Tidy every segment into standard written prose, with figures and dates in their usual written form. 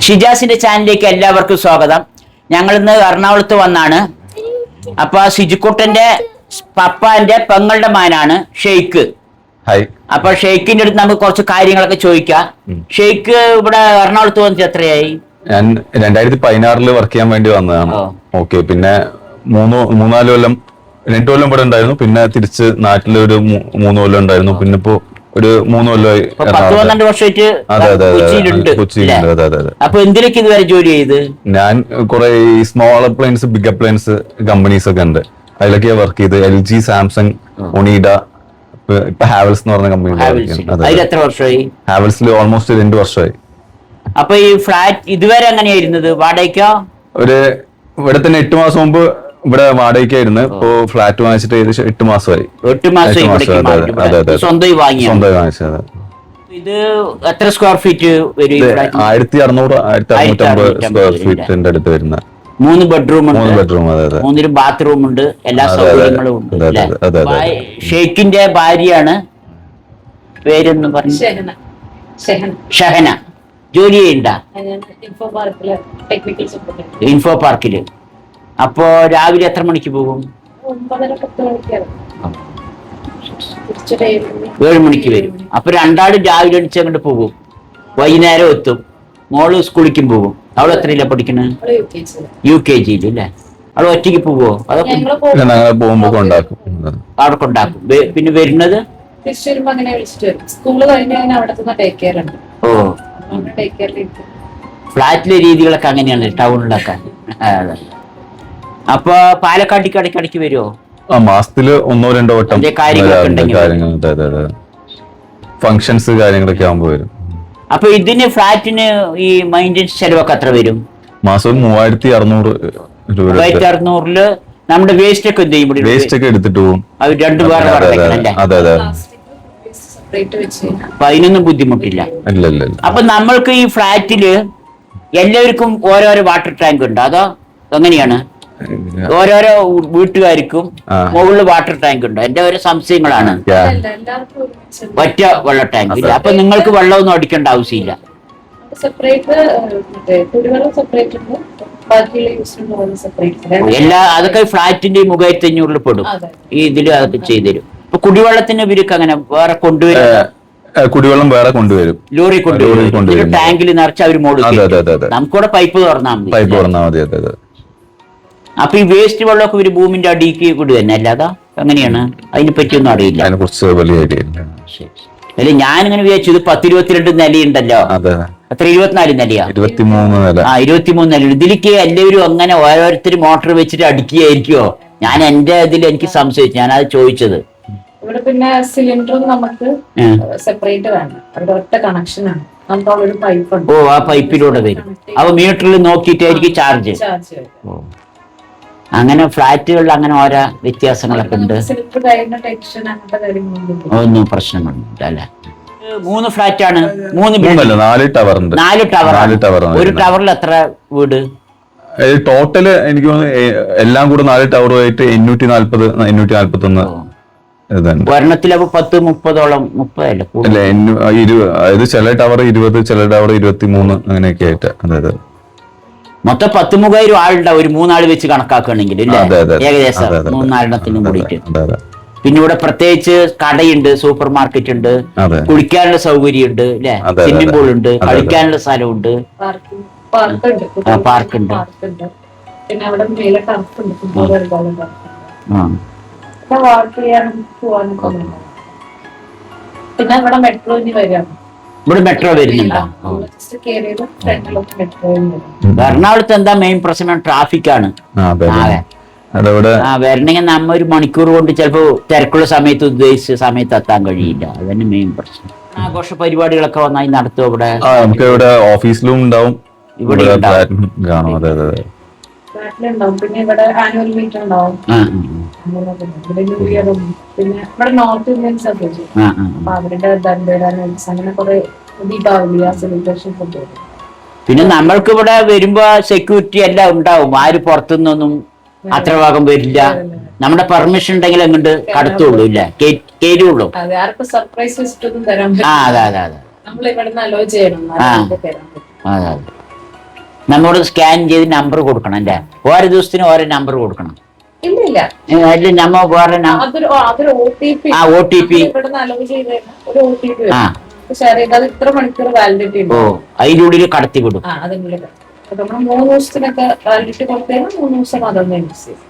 ഷിജാസിന്റെ ചാനലിലേക്ക് എല്ലാവർക്കും സ്വാഗതം. ഞങ്ങൾ ഇന്ന് എറണാകുളത്ത് വന്നാണ്. അപ്പൊ സിജുക്കുട്ടന്റെ പപ്പാന്റെ പെങ്ങളുടെ മകനാണ് ഷെയ്ഖ്. അപ്പൊ ഷെയ്ഖിന്റെ അടുത്ത് നമുക്ക് കുറച്ച് കാര്യങ്ങളൊക്കെ ചോദിക്കാം. ഷെയ്ഖ് ഇവിടെ എറണാകുളത്ത് വന്നിട്ട് എത്രയായി? ഞാൻ 2016 വർക്ക് ചെയ്യാൻ വേണ്ടി വന്നതാണ്. ഓക്കെ, പിന്നെ 2 കൊല്ലം ഇവിടെ ഉണ്ടായിരുന്നു. പിന്നെ തിരിച്ച് നാട്ടില് ഒരു 3 കൊല്ലം ഉണ്ടായിരുന്നു. പിന്നെ ഇപ്പോ ഒരു 3 കൊല്ലമായി. 10-12 വർഷമായിട്ട് അപ്പൊ എന്തിനൊക്കെ ഇതുവരെ ജോലി ചെയ്ത്? ഞാൻ കുറെ small appliance, big appliance companies ഒക്കെ ഉണ്ട്. അതിലൊക്കെ വർക്ക് ചെയ്ത് LG, സാംസങ്, ഒണീഡ, ഇപ്പൊ ഹാവൽസ് എന്ന് പറഞ്ഞ കമ്പനി. എത്ര വർഷമായി? ഹാവൽസിൽ ഓൾമോസ്റ്റ് 2 വർഷമായി. അപ്പൊ ഈ ഫ്ലാറ്റ് ഇതുവരെ എങ്ങനെയായിരുന്നത്? വാടകയ്ക്കോ? ഇവിടെ തന്നെ 8 മാസം മുമ്പ് ഇവിടെ വാടകയ്ക്കായിരുന്നു. ഇപ്പൊ ഫ്ലാറ്റ് വാങ്ങിച്ചിട്ട് ഏകദേശം 8 മാസമായി. 8 മാസം സ്വന്തമായി വാങ്ങിച്ചത്. ഇത് എത്ര സ്ക്വയർ ഫീറ്റ് വരും? 1600 1650 സ്ക്വയർ ഫീറ്റിന്റെ അടുത്ത് വരുന്ന 3 ബെഡ്റൂം ഉണ്ട്. 3 ബെഡ്റൂം, അതെ. 3 ബാത്റൂം ഉണ്ട്. എല്ലാ സൗകര്യങ്ങളും ഉണ്ട്. ഷെയ്ഖിന്റെ ഭാര്യയാണ്, പേരൊന്നും പറഞ്ഞു? ഷഹന. ജോലി ചെയ്യണ്ട? ഇൻഫോ പാർക്കില്. അപ്പോ രാവിലെ എത്ര മണിക്ക് പോകും? 7 മണിക്ക് വരും. അപ്പൊ രണ്ടാളും രാവിലെ എണിച്ച് അങ്ങോട്ട് പോകും, വൈകുന്നേരം എത്തും. മോള് സ്കൂളിലേക്കും പോകും. അവൾ എത്രയില്ല പഠിക്കണേ? UKG അല്ലേ? അവൾ ഒറ്റയ്ക്ക് പോവോ? അതൊക്കെ പോകുമ്പോ കൊണ്ടാക്കും. അവിടെ കൊണ്ടാക്കും. പിന്നെ വരുന്നത് ഓ, ഫ്ലാറ്റിലെ രീതികളൊക്കെ അങ്ങനെയാണ് ടൗണിലൊക്കെ. അപ്പൊ പാലക്കാട്ടേക്ക് ഇടയ്ക്കിടയ്ക്ക് വരുമോ? മാസത്തില് 1-2 വട്ടം ഫങ്ഷൻസ് കാര്യങ്ങളൊക്കെ ആകുമ്പോ വരും. അപ്പൊ ഇതിന് ഫ്ലാറ്റിന് ഈ മെയിൻ്റെനൻസ് ചെലവൊക്കെ എത്ര വരും? മാസം 3600 രൂപ. 3600 നമ്മുടെ വേസ്റ്റ് ഒക്കെ എന്ത് ചെയ്യും? വേസ്റ്റ് ഒക്കെ എടുത്തിട്ട് പോകും. അത് 2 പേർ പറഞ്ഞല്ലേ? അപ്പൊ അതിനൊന്നും ബുദ്ധിമുട്ടില്ല. അപ്പൊ നമ്മൾക്ക് ഈ ഫ്ലാറ്റില് എല്ലാവർക്കും ഓരോരോ വാട്ടർ ടാങ്ക് ഉണ്ട്, അതോ എങ്ങനെയാണ്? ഓരോരോ വീട്ടുകാർക്കും മുകളിൽ വാട്ടർ ടാങ്ക് ഉണ്ട്. എന്റെ ഓരോ സംശയങ്ങളാണ്. ഒറ്റ വെള്ള ടാങ്ക് ഇല്ല. അപ്പൊ നിങ്ങൾക്ക് വെള്ളമൊന്നും അടിക്കേണ്ട ആവശ്യമില്ല. എല്ലാ അതൊക്കെ ഫ്ലാറ്റിന്റെ 3500 പെടും. ഈ ഇതില് അതൊക്കെ ചെയ്തുതരും. ഇപ്പൊ കുടിവെള്ളത്തിന് ഇവർക്ക് അങ്ങനെ വേറെ കൊണ്ടുവരും? കുടിവെള്ളം വേറെ കൊണ്ടുവരും, ലോറി കൊണ്ടുവരും. ടാങ്കിൽ നിറച്ച് അവർ മോഡൽ. നമുക്കിവിടെ പൈപ്പ് തുറന്നാൽ മതി. അപ്പൊ ഈ വേസ്റ്റ് വെള്ളമൊക്കെ ഒരു ഭൂമിന്റെ അടിക്ക് വിടുക തന്നെ, അല്ലാതെ എങ്ങനെയാണ്? അതിനെ പറ്റിയൊന്നും അറിയില്ല. അല്ലെ, ഞാനിങ്ങനെ വിചാരിച്ചു ഇത് 10-22 നിലയുണ്ടല്ലോ. അത്ര 24 നിലയാ? 23 നില. ഇതിലേക്ക് എല്ലാവരും അങ്ങനെ ഓരോരുത്തർ മോട്ടർ വെച്ചിട്ട് അടിക്കുകയായിരിക്കുമോ? ഞാൻ എന്റെ ഇതിൽ എനിക്ക് സംശയിച്ചു, ഞാൻ അത് ചോദിച്ചത്. ഇവിടെ പിന്നെ സിലിണ്ടർ നമുക്ക് സെപ്പറേറ്റ് വേണം, അവിടെ ഒറ്റ കണക്ഷൻ ആണ്. നമുക്കൊരു പൈപ്പ് ഉണ്ട്. ഓ, ആ പൈപ്പിലൂടെ വരും. അപ്പൊ മീറ്ററിൽ നോക്കിയിട്ടായിരിക്കും ചാർജ്. അങ്ങനെ ഫ്ലാറ്റുകളിൽ അങ്ങനെ ഓരോ വ്യത്യാസങ്ങളൊക്കെ ഉണ്ട്. ഒന്നും പ്രശ്നമൊന്നുമില്ല അല്ലെ? 3 ഫ്ലാറ്റാണ്. 4 ടവർ ഉണ്ട്. 4 ടവർ. ഒരു ടവറിൽ എത്ര വീട് ടോട്ടല്? എനിക്ക് എല്ലാം കൂടെ 4 ടവറുമായിട്ട് 840 841. ഒരെണ്ണത്തിൽ അപ്പൊ 10-30ഓളം, 30 അല്ല, ചില ടവർ 20, ചില ടവർ 23 അങ്ങനെയൊക്കെ ആയിട്ട്. അതായത് മൊത്തം 10,000 ആളുണ്ടാവും ഒരു 3 ആള് വെച്ച് കണക്കാക്കുകയാണെങ്കിൽ ഏകദേശം 3-4 കൂടിയിട്ട്. പിന്നെ ഇവിടെ പ്രത്യേകിച്ച് കടയുണ്ട്, സൂപ്പർ മാർക്കറ്റ് ഉണ്ട്, കുളിക്കാനുള്ള സൗകര്യം ഉണ്ട് അല്ലെ, സ്വിമ്മിംഗ് പൂൾ ഉണ്ട്, കളിക്കാനുള്ള സ്ഥലമുണ്ട്, പാർക്ക് ഉണ്ട്. പിന്നെ അവിടെ മേലെ ടർഫ് ഉണ്ട്, ഫുട്ബോൾ കളിക്കാനുണ്ട്. വാക്ക് ചെയ്യാനും പോവാനൊക്കെ. പിന്നെ ഇവിടെ മെട്രോ ഇനി വരാം. ഇവിടെ മെട്രോ വരുന്നുണ്ടോ? എറണാകുളത്ത് എന്താ മെയിൻ പ്രശ്നം? ട്രാഫിക് ആണ്. വരണമെങ്കിൽ നമ്മ 1 മണിക്കൂർ കൊണ്ട് ചിലപ്പോ തിരക്കുള്ള സമയത്ത് ഉദ്ദേശിച്ച സമയത്ത് എത്താൻ കഴിയില്ല. അതന്നെ മെയിൻ പ്രശ്നം. ആഘോഷ പരിപാടികളൊക്കെ വന്നായി നടത്തും ഇവിടെ. നമുക്ക് ഇവിടെ ഓഫീസിലും ഉണ്ടാവും, ഇവിടെ കാണും. ഫ്ലാറ്റിലുണ്ടാവും. പിന്നെ ഇവിടെ ആനുവൽ മീറ്റ് ഉണ്ടാവും. പിന്നെ ഇവിടെ നോർത്ത് ഇന്ത്യൻസ് ഒക്കെ അപ്പൊ അവരുടെ അങ്ങനെ കുറെ ദീപാവലി സെലിബ്രേഷൻസ് ഒക്കെ. പിന്നെ നമ്മൾക്ക് ഇവിടെ വരുമ്പോ സെക്യൂരിറ്റി എല്ലാം ഉണ്ടാവും. ആര് പുറത്തുനിന്നൊന്നും അത്ര ഭാഗം വരില്ല. നമ്മുടെ പെർമിഷൻ ഉണ്ടെങ്കിൽ അങ്ങോട്ട് കടത്തുള്ളൂ, ഇല്ല കേരുള്ളൂ. സർപ്രൈസ് വെച്ചിട്ടൊന്നും തരാൻ പറ്റില്ല. അതെ. നമ്മൾ ഇവിടുന്ന് അലോ ചെയ്യണം. അതെ. നമ്മോട് സ്കാൻ ചെയ്ത് നമ്പർ കൊടുക്കണം അല്ലേ? ഓരോ ദിവസത്തിന് ഓരോ നമ്പർ കൊടുക്കണം. ഇല്ല അല്ല നമ്മ വേറെ അതൊരു OTP OTP ഇവിടുന്ന് അലവ് ചെയ്ത് ഒരു OTP ഷെയർ ചെയ്ത് അത് ഇത്ര മണിക്കൂർ വാലിഡിറ്റി ഉണ്ട്. അതിന്റെ ഉള്ളിൽ കടത്തി വിടും. അതിനുള്ളിൽ നമ്മൾ 3 ദിവസത്തിനൊക്കെ വാലിഡിറ്റി കൊടുത്തുകഴിഞ്ഞാൽ 3 ദിവസം അതൊന്നും യൂസ് ചെയ്യും.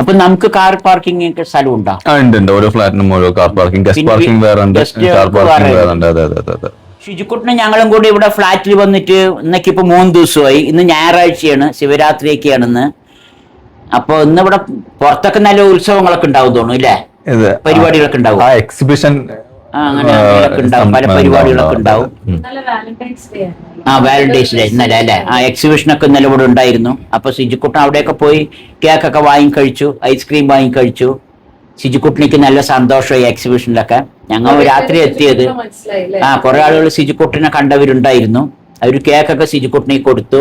അപ്പൊ നമുക്ക് കാർ പാർക്കിംഗ് ഒക്കെ സ്ഥലം ഉണ്ടോ? ഉണ്ട്. ഓരോ ഫ്ലാറ്റിനും ഓരോ കാർ പാർക്കിംഗ്, ഗസ്റ്റ് പാർക്കിംഗ് വേറെ ഉണ്ട്, കാർ പാർക്കിംഗ് വേറെ ഉണ്ട്. അതെ. ഷിജുക്കുട്ടിനെ ഞങ്ങളും കൂടി ഇവിടെ ഫ്ലാറ്റിൽ വന്നിട്ട് ഇന്നൊക്കെ ഇപ്പൊ 3 ദിവസമായി. ഇന്ന് ഞായറാഴ്ചയാണ്, ശിവരാത്രിയൊക്കെയാണെന്ന്. അപ്പൊ ഇന്ന് ഇവിടെ പുറത്തൊക്കെ നല്ല ഉത്സവങ്ങളൊക്കെ ഉണ്ടാവും തോന്നുന്നു അല്ലേ? പരിപാടികളൊക്കെ ഉണ്ടാവും. എക്സിബിഷൻ അങ്ങനെ ഉണ്ടാവും, പല പരിപാടികളൊക്കെ ഉണ്ടാവും. വാലന്റൈൻസ് ഡേ ഇന്നലെ അല്ലെ? എക്സിബിഷനൊക്കെ ഇന്നലെ ഇവിടെ ഉണ്ടായിരുന്നു. അപ്പൊ സിജുക്കുട്ടൻ അവിടെയൊക്കെ പോയി കേക്കൊക്കെ വാങ്ങി കഴിച്ചു, ഐസ്ക്രീം വാങ്ങി കഴിച്ചു. സിജുക്കുട്ടനിക്ക് നല്ല സന്തോഷമായി എക്സിബിഷനിലൊക്കെ. ഞങ്ങൾ രാത്രി എത്തിയത്. കുറെ ആളുകൾ സിജുക്കുട്ടനെ കണ്ടവരുണ്ടായിരുന്നു. അവര് കേക്കൊക്കെ സിജുക്കുട്ടനെ കൊടുത്തു.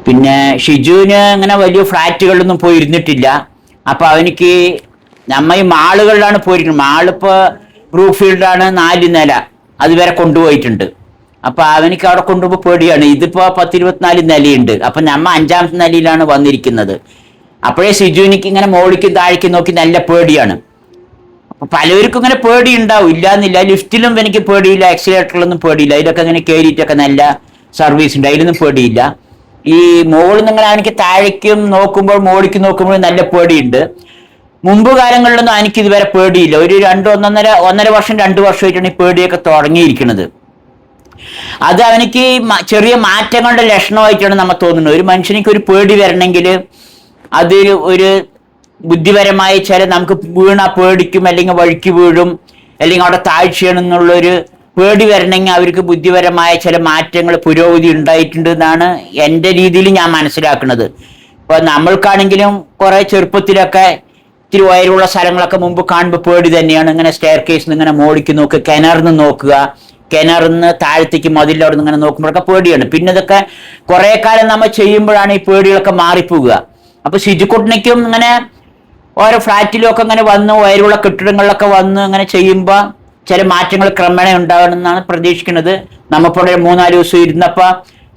പിന്നെ ഷിജുവിന് അങ്ങനെ വലിയ ഫ്ലാറ്റുകളിലൊന്നും പോയി ഇരുന്നിട്ടില്ല. അപ്പൊ അവനിക്ക് നമ്മ ഈ മാളുകളിലാണ് പോയിരിക്കുന്നത്. മാളിപ്പോ ബ്രൂഫീൽഡാണ് 4 നില, അതുവരെ കൊണ്ടുപോയിട്ടുണ്ട്. അപ്പൊ അവനിക്ക് അവിടെ കൊണ്ടുപോയി പേടിയാണ്. ഇതിപ്പോ 10-24 നിലയുണ്ട്. അപ്പൊ നമ്മ 5ാമത്തെ നിലയിലാണ് വന്നിരിക്കുന്നത്. അപ്പോഴേ ഷിജുവിനിക്ക് ഇങ്ങനെ മോളിക്കും താഴേക്കും നോക്കി നല്ല പേടിയാണ്. അപ്പൊ പലവർക്കും ഇങ്ങനെ പേടി ഉണ്ടാവും, ഇല്ലാന്നില്ല. ലിഫ്റ്റിലും എനിക്ക് പേടിയില്ല, എക്സിലേറ്ററിലൊന്നും പേടിയില്ല. അതിലൊക്കെ ഇങ്ങനെ കയറിയിട്ടൊക്കെ നല്ല സർവീസ് ഉണ്ട്, അതിലൊന്നും പേടിയില്ല. ഈ മോളിൽ നിന്ന് ഇങ്ങനെ എനിക്ക് താഴേക്കും നോക്കുമ്പോൾ മോളിക്ക് നോക്കുമ്പോൾ നല്ല പേടിയുണ്ട്. മുമ്പ് കാലങ്ങളിലൊന്നും എനിക്ക് ഇതുവരെ പേടിയില്ല. ഒരു 1.5 വർഷം 2 വർഷമായിട്ടാണ് ഈ പേടിയൊക്കെ തുടങ്ങിയിരിക്കുന്നത്. അത് അവനിക്ക് ചെറിയ മാറ്റങ്ങളുടെ ലക്ഷണമായിട്ടാണ് നമ്മൾ തോന്നുന്നത്. ഒരു മനുഷ്യനിക്ക് ഒരു പേടി വരണമെങ്കിൽ അത് ഒരു ബുദ്ധിപരമായ ചില നമുക്ക് വീണാ പേടിക്കും, അല്ലെങ്കിൽ വഴുക്കി വീഴും, അല്ലെങ്കിൽ അവിടെ താഴ്ചയാണെന്നുള്ളൊരു പേടി വരണമെങ്കിൽ അവർക്ക് ബുദ്ധിപരമായ ചില മാറ്റങ്ങൾ, പുരോഗതി ഉണ്ടായിട്ടുണ്ട് എന്നാണ് എൻ്റെ രീതിയിൽ ഞാൻ മനസ്സിലാക്കുന്നത്. ഇപ്പൊ നമ്മൾക്കാണെങ്കിലും കുറെ ചെറുപ്പത്തിലൊക്കെ ഇത്തിരി ഉയരമുള്ള സ്ഥലങ്ങളൊക്കെ മുമ്പ് കാണുമ്പോൾ പേടി തന്നെയാണ്. ഇങ്ങനെ സ്റ്റെയർ കേസിൽ ഇങ്ങനെ മോളിക്ക് നോക്കുക, കിണറിന്ന് നോക്കുക, കിണറിന്ന് താഴത്തേക്ക് മതിലിൻ്റെ അവിടെ നിന്ന് ഇങ്ങനെ നോക്കുമ്പോഴൊക്കെ പേടിയാണ്. പിന്നെ ഇതൊക്കെ കുറെ കാലം നമ്മൾ ചെയ്യുമ്പോഴാണ് ഈ പേടികളൊക്കെ മാറിപ്പോവുക. അപ്പൊ സിജുക്കുട്ടനിക്കും ഇങ്ങനെ ഓരോ ഫ്ലാറ്റിലൊക്കെ ഇങ്ങനെ വന്ന് ഉയരമുള്ള കെട്ടിടങ്ങളിലൊക്കെ വന്ന് ഇങ്ങനെ ചെയ്യുമ്പോൾ ചില മാറ്റങ്ങൾ ക്രമേണ ഉണ്ടാവണമെന്നാണ് പ്രതീക്ഷിക്കുന്നത്. നമ്മളിപ്പോൾ 3-4 ദിവസം ഇരുന്നപ്പോൾ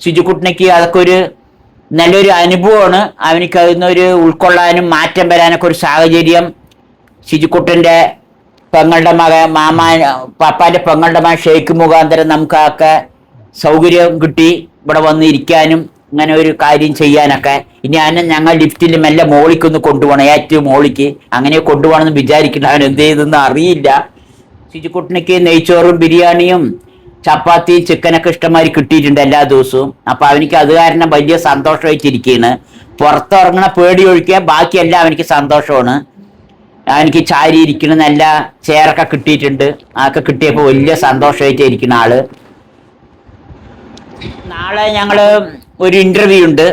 സിജുക്കുട്ടനിക്ക് അതൊക്കെ ഒരു നല്ലൊരു അനുഭവമാണ്. അവനിക്ക് അതിനൊരു ഉൾക്കൊള്ളാനും മാറ്റം വരാനൊക്കെ ഒരു സാഹചര്യം സിജുക്കുട്ടൻ്റെ പെങ്ങളുടെ പാപ്പാന്റെ പെങ്ങളുടെ മകൻ ഷെയ്ഖ് മുഖാന്തരം നമുക്കൊക്കെ സൗകര്യം കിട്ടി ഇവിടെ വന്ന് ഇരിക്കാനും ഇങ്ങനെ ഒരു കാര്യം ചെയ്യാനൊക്കെ. ഇനി ഞങ്ങൾ ലിഫ്റ്റിൽ മെല്ലെ മോളിക്കൊന്ന് കൊണ്ടുപോകണം, ഏറ്റവും മോളിക്ക്. അങ്ങനെ കൊണ്ടുപോകണമെന്ന് വിചാരിക്കണം. അവൻ എന്ത് ചെയ്തെന്ന് അറിയില്ല. സിജുക്കുട്ടനിക്ക് നെയ്ച്ചോറും ബിരിയാണിയും ചപ്പാത്തിയും ചിക്കനൊക്കെ ഇഷ്ടമാതിരി കിട്ടിയിട്ടുണ്ട് എല്ലാ ദിവസവും. അപ്പൊ അവനിക്ക് അത് കാരണം വലിയ സന്തോഷമായിട്ടിരിക്കുകയാണ്. പുറത്തിറങ്ങണ പേടി ഒഴിക്കുക, ബാക്കിയെല്ലാം അവനിക്ക് സന്തോഷമാണ്. എനിക്ക് ചാരി ഇരിക്കണ നല്ല ചെയറൊക്കെ കിട്ടിയിട്ടുണ്ട്. അതൊക്കെ കിട്ടിയപ്പോൾ വലിയ സന്തോഷമായിട്ട് ഇരിക്കുന്ന ആള്. നാളെ ഞങ്ങള് ഒരു ഇന്റർവ്യൂ ഉണ്ട്.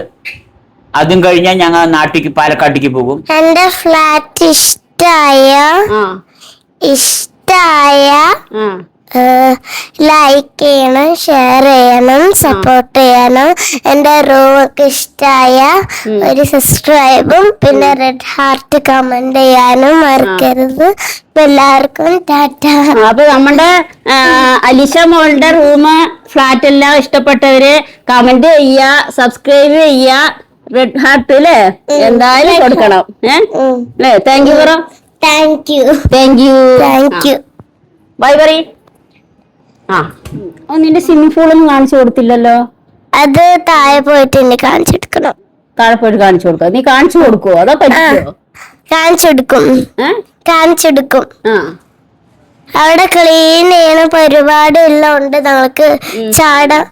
അതും കഴിഞ്ഞാൽ ഞങ്ങൾ നാട്ടിലേക്ക് പാലക്കാട്ടേക്ക് പോകും. എന്റെ ഫ്ലാറ്റ് ഇഷ്ടായ ലൈക്ക് ചെയ്യണം, ഷെയർ ചെയ്യണം, സപ്പോർട്ട് ചെയ്യണം. എന്റെ റൂമൊക്കെ ഇഷ്ടായ ഒരു സബ്സ്ക്രൈബും പിന്നെ റെഡ് ഹാർട്ട് കമന്റ് ചെയ്യാനും മറക്കരുത്. എല്ലാവർക്കും ടാറ്റ. അപ്പൊ നമ്മുടെ അലിഷ മോളുടെ റൂം, ഫ്ലാറ്റ് എല്ലാം ഇഷ്ടപ്പെട്ടവര് കമന്റ് ചെയ്യുക, സബ്സ്ക്രൈബ് ചെയ്യുക, റെഡ് ഹാർട്ട് അല്ലേ എന്തായാലും കൊടുക്കണം. അല്ലേ? താങ്ക് യു പറ. Thank you. Thank you. Thank you. Bye പറ. നിന്റെ സ്വിമ്മിംഗ് പൂളൊന്നും കാണിച്ചു കൊടുത്തില്ലല്ലോ. അത് താഴെ പോയിട്ട് എന്നെ കാണിച്ചെടുക്കണം. താഴെ പോയിട്ട് കാണിച്ചു കൊടുക്ക. നീ കാണിച്ചു കൊടുക്കുവോ അതോ പറ്റുമോ? കാണിച്ചെടുക്കും. കാണിച്ചെടുക്കും. അവിടെ ക്ലീൻ ചെയ്യണ പരിപാടി എല്ലാം ഉണ്ട്. നമുക്ക് ചാടാൻ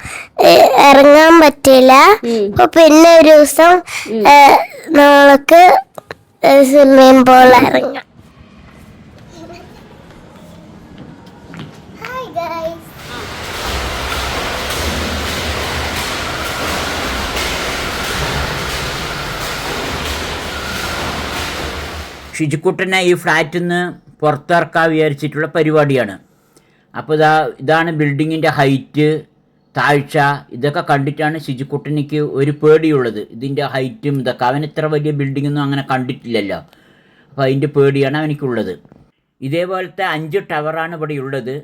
ഇറങ്ങാൻ പറ്റില്ല. പിന്നെ ഒരു ദിവസം നമുക്ക് സ്വിമ്മിംഗ് പൂൾ ഇറങ്ങാം. ഷിജുക്കുട്ടനെ ഈ ഫ്ലാറ്റിൽ നിന്ന് പുറത്തിറക്കാൻ വിചാരിച്ചിട്ടുള്ള പരിപാടിയാണ്. അപ്പോൾ ഇതാണ് ബിൽഡിങ്ങിൻ്റെ ഹൈറ്റ്, താഴ്ച. ഇതൊക്കെ കണ്ടിട്ടാണ് ഷിജുക്കുട്ടനിക്ക് ഒരു പേടിയുള്ളത്. ഇതിൻ്റെ ഹൈറ്റും ഇതൊക്കെ. അവൻ ഇത്ര വലിയ ബിൽഡിങ്ങൊന്നും അങ്ങനെ കണ്ടിട്ടില്ലല്ലോ. അപ്പോൾ അതിൻ്റെ പേടിയാണ് അവനിക്കുള്ളത്. ഇതേപോലത്തെ 5 ടവറാണ് ഇവിടെ ഉള്ളത്.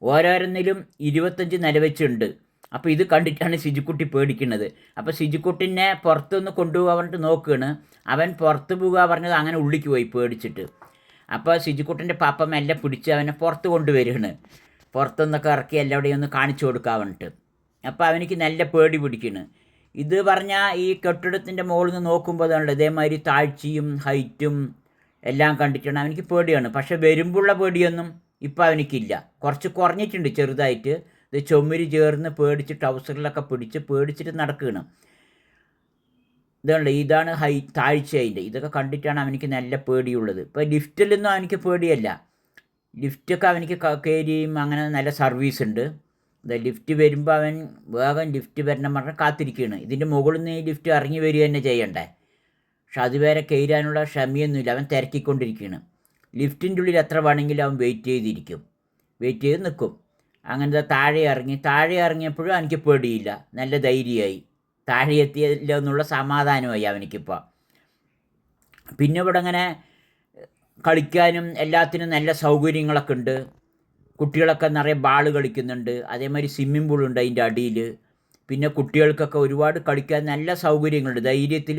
ഓരോന്നിലും 25 നില വെച്ചുണ്ട്. അപ്പോൾ ഇത് കണ്ടിട്ടാണ് സിജുക്കുട്ടി പേടിക്കുന്നത്. അപ്പോൾ സിജുക്കുട്ടിനെ പുറത്തുനിന്ന് കൊണ്ടുപോകാൻ പറഞ്ഞിട്ട് നോക്കുകയാണ്. അവൻ പുറത്ത് പോകുക പറഞ്ഞത് അങ്ങനെ ഉള്ളിക്ക് പോയി പേടിച്ചിട്ട്. അപ്പോൾ സിജുക്കുട്ടൻ്റെ പാപ്പ മെല്ലെ പിടിച്ച് അവനെ പുറത്ത് കൊണ്ടുവരികയാണ്. പുറത്തുനിന്നൊക്കെ ഇറക്കി എല്ലാവിടെയും ഒന്ന് കാണിച്ചു കൊടുക്കാൻ പറഞ്ഞിട്ട്. അപ്പോൾ അവനിക്ക് നല്ല പേടി പിടിക്കുന്നു. ഇത് പറഞ്ഞാൽ ഈ കെട്ടിടത്തിൻ്റെ മുകളിൽ നിന്ന് നോക്കുമ്പോൾ അതാണല്ലോ ഇതേമാതിരി താഴ്ചയും ഹൈറ്റും എല്ലാം കണ്ടിട്ടാണ് അവനിക്ക് പേടിയാണ്. പക്ഷേ വരുമ്പോഴുള്ള പേടിയൊന്നും ഇപ്പം അവനിക്കില്ല, കുറച്ച് കുറഞ്ഞിട്ടുണ്ട് ചെറുതായിട്ട്. ഇത് ചുമര് ചേർന്ന് പേടിച്ച് ട്രൗസറിലൊക്കെ പിടിച്ച് പേടിച്ചിട്ട് നടക്കുകയാണ്. ഇതാണ് താഴ്ച അതിൻ്റെ. ഇതൊക്കെ കണ്ടിട്ടാണ് അവനിക്ക് നല്ല പേടിയുള്ളത്. ഇപ്പോൾ ലിഫ്റ്റിലൊന്നും അവനിക്ക് പേടിയല്ല. ലിഫ്റ്റൊക്കെ അവനിക്ക് കയറിയും അങ്ങനെ നല്ല സർവീസ് ഉണ്ട്. ലിഫ്റ്റ് വരുമ്പോൾ അവൻ വേഗം ലിഫ്റ്റ് വരണം പറഞ്ഞാൽ കാത്തിരിക്കുകയാണ്. ഇതിൻ്റെ മുകളിൽ നിന്ന് ഈ ലിഫ്റ്റ് ഇറങ്ങി വരിക തന്നെ ചെയ്യണ്ടേ. പക്ഷെ അതുവരെ കയറാനുള്ള ക്ഷമയൊന്നുമില്ല, അവൻ തിരക്കിക്കൊണ്ടിരിക്കുകയാണ്. ലിഫ്റ്റിൻ്റെ ഉള്ളിൽ എത്ര വേണമെങ്കിലും അവൻ വെയിറ്റ് ചെയ്ത് നിൽക്കും. അങ്ങനത്തെ താഴെ ഇറങ്ങിയപ്പോഴും എനിക്ക് പേടിയില്ല, നല്ല ധൈര്യമായി. താഴെ എത്തിയല്ലോ എന്നുള്ള സമാധാനമായി അവനിക്കിപ്പോൾ. പിന്നെ ഇവിടെ അങ്ങനെ കളിക്കാനും എല്ലാത്തിനും നല്ല സൗകര്യങ്ങളൊക്കെ ഉണ്ട്. കുട്ടികളൊക്കെ നിറയെ ബാള് കളിക്കുന്നുണ്ട്. അതേമാതിരി സ്വിമ്മിംഗ് പൂളുണ്ട് അതിൻ്റെ അടിയിൽ. പിന്നെ കുട്ടികൾക്കൊക്കെ ഒരുപാട് കളിക്കാൻ നല്ല സൗകര്യങ്ങളുണ്ട്.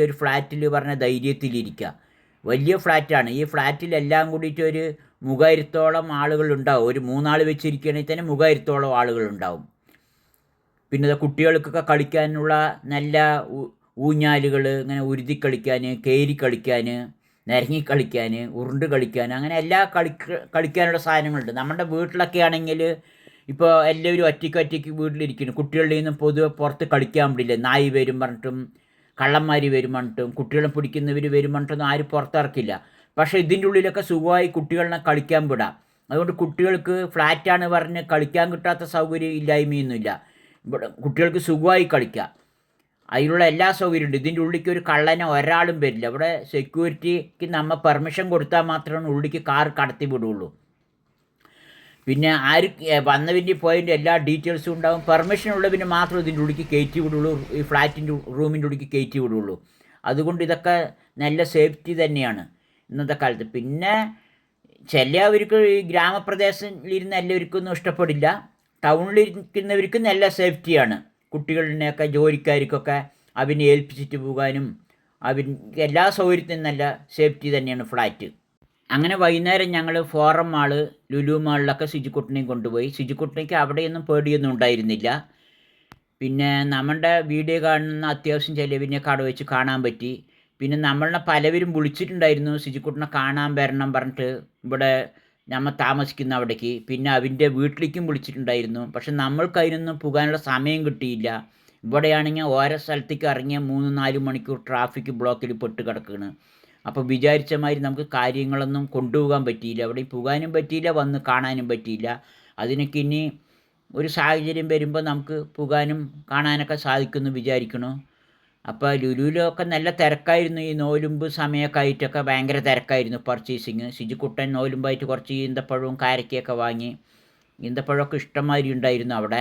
ഒരു ഫ്ലാറ്റിൽ പറഞ്ഞ ധൈര്യത്തിലിരിക്കുക. വലിയ ഫ്ലാറ്റാണ്. ഈ ഫ്ലാറ്റിലെല്ലാം കൂടിയിട്ട് ഒരു 3000-ഓളം ആളുകളുണ്ടാവും. ഒരു 3 ആൾ വെച്ചിരിക്കുകയാണെങ്കിൽ തന്നെ 3000-ഓളം ആളുകളുണ്ടാവും. പിന്നെ കുട്ടികൾക്കൊക്കെ കളിക്കാനുള്ള നല്ല ഊഞ്ഞാലുകൾ, ഇങ്ങനെ ഉരുതി കളിക്കാൻ, കയറി കളിക്കാൻ, നിരങ്ങി കളിക്കാൻ, ഉരുണ്ട് കളിക്കാൻ, അങ്ങനെ എല്ലാ കളിക്കാനുള്ള സാധനങ്ങളുണ്ട്. നമ്മുടെ വീട്ടിലൊക്കെ ആണെങ്കിൽ ഇപ്പോൾ എല്ലാവരും ഒറ്റയ്ക്ക് വീട്ടിലിരിക്കുന്നു. കുട്ടികളുടെ നിന്നും പൊതുവെ പുറത്ത് കളിക്കാൻ പറ്റില്ല. നായി വരും പറഞ്ഞിട്ടും കള്ളന്മാർ വരും പറഞ്ഞിട്ടും കുട്ടികളെ പിടിക്കുന്നവർ വരും പറഞ്ഞിട്ടൊന്നും ആരും പുറത്തിറക്കില്ല. പക്ഷേ ഇതിൻ്റെ ഉള്ളിലൊക്കെ സുഖമായി കുട്ടികളെ കളിക്കാൻ വിടാം. അതുകൊണ്ട് കുട്ടികൾക്ക് ഫ്ലാറ്റാണ് പറഞ്ഞ് കളിക്കാൻ കിട്ടാത്ത സൗകര്യം ഇല്ലായ്മയൊന്നുമില്ല. ഇവിടെ കുട്ടികൾക്ക് സുഖമായി കളിക്കാം. അതിലുള്ള എല്ലാ സൗകര്യമുണ്ട്. ഇതിൻ്റെ ഉള്ളിലേക്ക് ഒരു കള്ളനെ ഒരാളും വരില്ല. ഇവിടെ സെക്യൂരിറ്റിക്ക് നമ്മൾ പെർമിഷൻ കൊടുത്താൽ മാത്രമാണ് ഉള്ളിലേക്ക് കാർ കടത്തി വിടുള്ളൂ. പിന്നെ വന്നതിൻ്റെ പോയതിൻ്റെ എല്ലാ ഡീറ്റെയിൽസും ഉണ്ടാകും. പെർമിഷൻ ഉള്ളതിന് മാത്രം ഇതിൻ്റെ ഉള്ളിലേക്ക് കയറ്റി വിടുള്ളൂ, ഈ ഫ്ലാറ്റിൻ്റെ റൂമിൻ്റെ ഉള്ളിലേക്ക് കയറ്റി വിടുള്ളൂ. അതുകൊണ്ട് ഇതൊക്കെ നല്ല സേഫ്റ്റി തന്നെയാണ് ഇന്നത്തെ കാലത്ത്. പിന്നെ ചിലവർക്ക് ഈ ഗ്രാമപ്രദേശത്തിലിരുന്ന് എല്ലാവർക്കൊന്നും ഇഷ്ടപ്പെടില്ല. ടൗണിലിരിക്കുന്നവർക്ക് നല്ല സേഫ്റ്റിയാണ്. കുട്ടികളിനെയൊക്കെ ജോലിക്കാർക്കൊക്കെ അവനെ ഏൽപ്പിച്ചിട്ട് പോകാനും എല്ലാ സൗകര്യത്തിനും നല്ല സേഫ്റ്റി തന്നെയാണ് ഫ്ലാറ്റ്. അങ്ങനെ വൈകുന്നേരം ഞങ്ങൾ ഫോറം മാള്, ലുലു മാളിലൊക്കെ സിജുക്കുട്ടനെയും കൊണ്ടുപോയി. സിജുക്കുട്ടനയ്ക്ക് അവിടെയൊന്നും പേടിയൊന്നും ഉണ്ടായിരുന്നില്ല. പിന്നെ നമ്മുടെ വീഡിയോ കാണുന്ന അത്യാവശ്യം ചിലവിനെയൊക്കെ അവിടെ വെച്ച് കാണാൻ പറ്റി. പിന്നെ നമ്മളെ പലവരും വിളിച്ചിട്ടുണ്ടായിരുന്നു സിജുക്കുട്ടനെ കാണാൻ വരണം പറഞ്ഞിട്ട് ഇവിടെ നമ്മൾ താമസിക്കുന്ന അവിടേക്ക്. പിന്നെ അവൻ്റെ വീട്ടിലേക്കും വിളിച്ചിട്ടുണ്ടായിരുന്നു. പക്ഷെ നമ്മൾക്ക് അതിനൊന്നും പോകാനുള്ള സമയം കിട്ടിയില്ല. ഇവിടെയാണെങ്കിൽ ഓരോ സ്ഥലത്തേക്ക് ഇറങ്ങിയ 3-4 മണിക്കൂർ ട്രാഫിക് ബ്ലോക്കിൽ പെട്ട് കിടക്കുകയാണ്. അപ്പോൾ വിചാരിച്ച മാതിരി നമുക്ക് കാര്യങ്ങളൊന്നും കൊണ്ടുപോകാൻ പറ്റിയില്ല. അവിടെ പോകാനും പറ്റിയില്ല, വന്ന് കാണാനും പറ്റിയില്ല. അതിനൊക്കെ ഇനി ഒരു സാഹചര്യം വരുമ്പോൾ നമുക്ക് പോകാനും കാണാനൊക്കെ സാധിക്കുമെന്ന് വിചാരിക്കണു. അപ്പോൾ ലുലുവിലൊക്കെ നല്ല തിരക്കായിരുന്നു. ഈ നോലുമ്പ് സമയമൊക്കെ ആയിട്ടൊക്കെ ഭയങ്കര തിരക്കായിരുന്നു പർച്ചേസിങ്. സിജുക്കുട്ടൻ നോലുമ്പായിട്ട് കുറച്ച് ഈന്തപ്പഴവും കാരക്കയൊക്കെ വാങ്ങി. ഈന്തപ്പഴമൊക്കെ ഇഷ്ടംമാതിരി ഉണ്ടായിരുന്നു അവിടെ.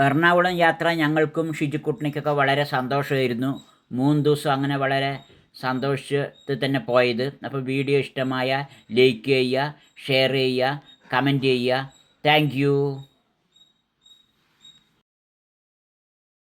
എറണാകുളം യാത്ര ഞങ്ങൾക്കും ഷിജുക്കുട്ടനിക്കൊക്കെ വളരെ സന്തോഷമായിരുന്നു. 3 ദിവസം അങ്ങനെ വളരെ സന്തോഷത്തിൽ തന്നെ പോയത്. അപ്പോൾ വീഡിയോ ഇഷ്ടമായ ലൈക്ക് ചെയ്യുക, ഷെയർ ചെയ്യുക, കമൻറ്റ് ചെയ്യുക. Thank you.